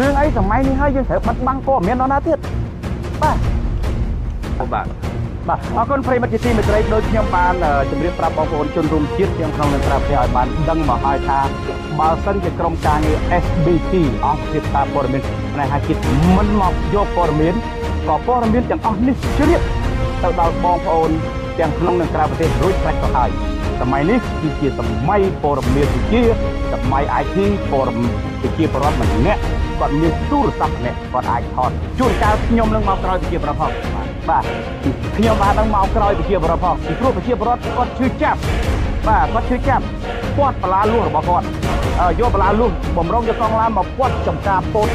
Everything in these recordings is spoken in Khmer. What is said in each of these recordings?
រឿងអីសម័យនេះហើយយើងត្រូវបាត់បង់ព័ត៌មានដល់ណាទៀតបាទបាទអរគុណប្រិយមិត្តជាទីមេត្រីដូចខ្ញុំបានជម្រាបប្រាប់បងប្អូនជនរួមជាតិទាំងក្នុងនិងក្រៅប្រទេសឲ្យបានដឹងមកហើយថាបើសិនជាក្រុមការងារ SBT អង្គភាពសារព័ត៌មានផ្នែកហេតុជាតិមិនមកយកព័ត៌មានក៏ព័ត៌មានទាំងអស់នេះជ្រាបទៅដល់បងប្អូនទាំងក្នុងនិងក្រៅប្រទេសរួចស្រេចទៅហើយសម័យនេះគឺជាសម័យព័ត៌មានវិទ្យាសម័យ IT ព័ត៌មានវិទ្យាប្រវត្តិម្នាក់គាត់មានទូរស័ព្ទម្នាក់គាត់អាចថតជួនកាលខ្ញុំនឹងមកក្រោយវិទ្យាប្រវត្តិបាទខ្ញុំបាននឹងមកក្រោយវិទ្យាប្រវត្តិពីព្រោះវិទ្យាប្រវត្តិគាត់ឈឺចាប់បាទគាត់ឈឺចាប់គាត់បលាលួសរបស់គាត់យកបលាលួសបំរុងយកកង់ឡានមកគាត់ចំការពោត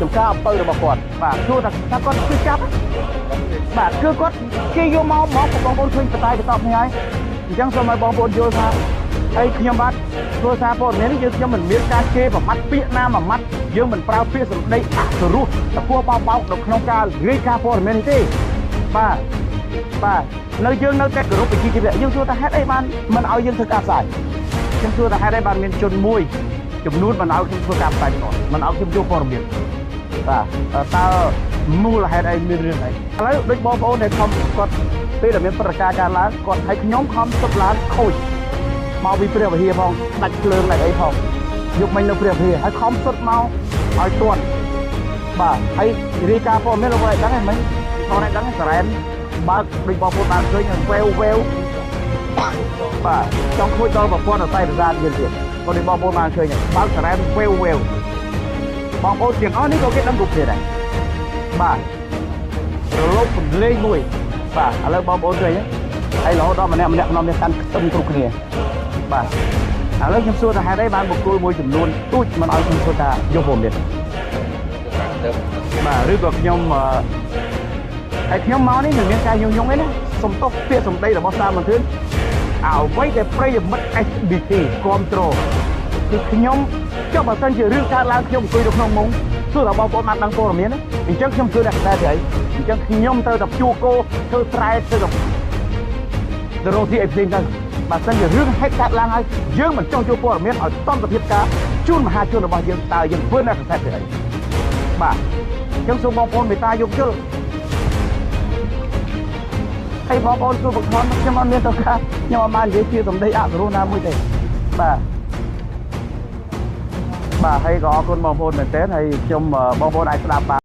ចំការអំពៅរបស់គាត់បាទជួថាគាត់ឈឺចាប់បាទគឺគាត់គេយកមកបងប្អូនឃើញបតាយបន្តនេះហើយអញ្ចឹងសូមឲ្យបងប្អូនយល់ថាហើយខ្ញុំបាទធ្វើសារព័ត៌មាននេះខ្ញុំមិនមានការជេរប្រមាថពាក្យណាមួយម៉ាត់យើងមិនប្រើពាក្យសម្ដីអសុរោះតែគួរបោកបោកនៅក្នុងការរាយការណ៍ព័ត៌មាននេះទេបាទនៅយើងនៅតែគោរពវិជ្ជាជីវៈយើងសួរថាហេតុអីបានមិនឲ្យយើងធ្វើការផ្សាយខ្ញុំសួរថាហេតុអីបានមានជនមួយចំនួនមិនឲ្យខ្ញុំធ្វើការផ្សាយនោះមិនឲ្យខ្ញុំយកព័ត៌មានបាទតើមូលហេតុអីមានរឿងអីឥឡូវដូចបងប្អូនដែលខំគាត់ពេលដែលមានព្រឹត្តិការណ៍កើតឡើងគាត់ឲ្យខ្ញុំខំសុទ្ធឡើងខូចមកពីព្រះវិហារផងដាច់ភ្លើងដាច់អីផងយកមិញនៅព្រះវិហារហើយខំសុទ្ធមកឲ្យទាន់បាទហើយរាយការណ៍ព័ត៌មានលោកឯងដឹងហ្នឹងមិញបងឯងដឹងសារ៉ែនបើកដូចបងប្អូនបានឃើញវេវបាទចង់ខូចដល់ប្រព័ន្ធអស័យប្រសាទយើងទៀតក៏ដូចបងប្អូនបានឃើញបើកសារ៉ែនវេវបងប្អូនទាំងអស់នេះក៏គេដឹងគ្រប់គ្នាដែរបាទរលកពលេងមួយបាទឥឡូវបងប្អូនឃើញហើយរហូតដល់ម្នាក់ក្នុងនេះកាន់ខ្ទឹមគ្រប់គ្នាបាទឥឡូវខ្ញុំសួរថាហេតុអីបានបុគ្គលមួយចំនួនទូចមិនឲ្យខ្ញុំធ្វើការយកព័ត៌មានបាទឬក៏ខ្ញុំហើយខ្ញុំមកនេះមិនមានការញុះញង់ទេណាសំទោសពាក្យសម្ដីរបស់សារមន្ត្រីអ្វីដែលប្រិយមិត្ត SBT គ្រប់គ្រងគឺខ្ញុំចុះបើសិនជារឿងកើតឡើងខ្ញុំអង្គុយនៅក្នុងមុំសួរថាបងប្អូនបានដឹងព័ត៌មានអញ្ចឹងខ្ញុំគឺអ្នកខ្សែទៅហើយអញ្ចឹងខ្ញុំត្រូវតែជួគោធ្វើស្រែទៅរកទីអីផ្សេងទៅបើសិនជារឿងហេតុកើតឡើងហើយយើងមិនចង់យកព័ត៌មានឲ្យតន្តភាពការជូនមហាជនរបស់យើងតើយើងធ្វើអ្នកខ្សែទៅហើយបាទអញ្ចឹងសូមបងប្អូនមេត្តាយកយល់ហើយបងប្អូនជួយបង្ខំខ្ញុំអត់មានទៅការខ្ញុំអត់បាននិយាយជាសម្ដីអសុរោះណាមួយទេបាទហើយក៏អរគុណបងប្អូនមែនទែនហើយខ្ញុំបងប្អូនអាចស្ដាប់បាន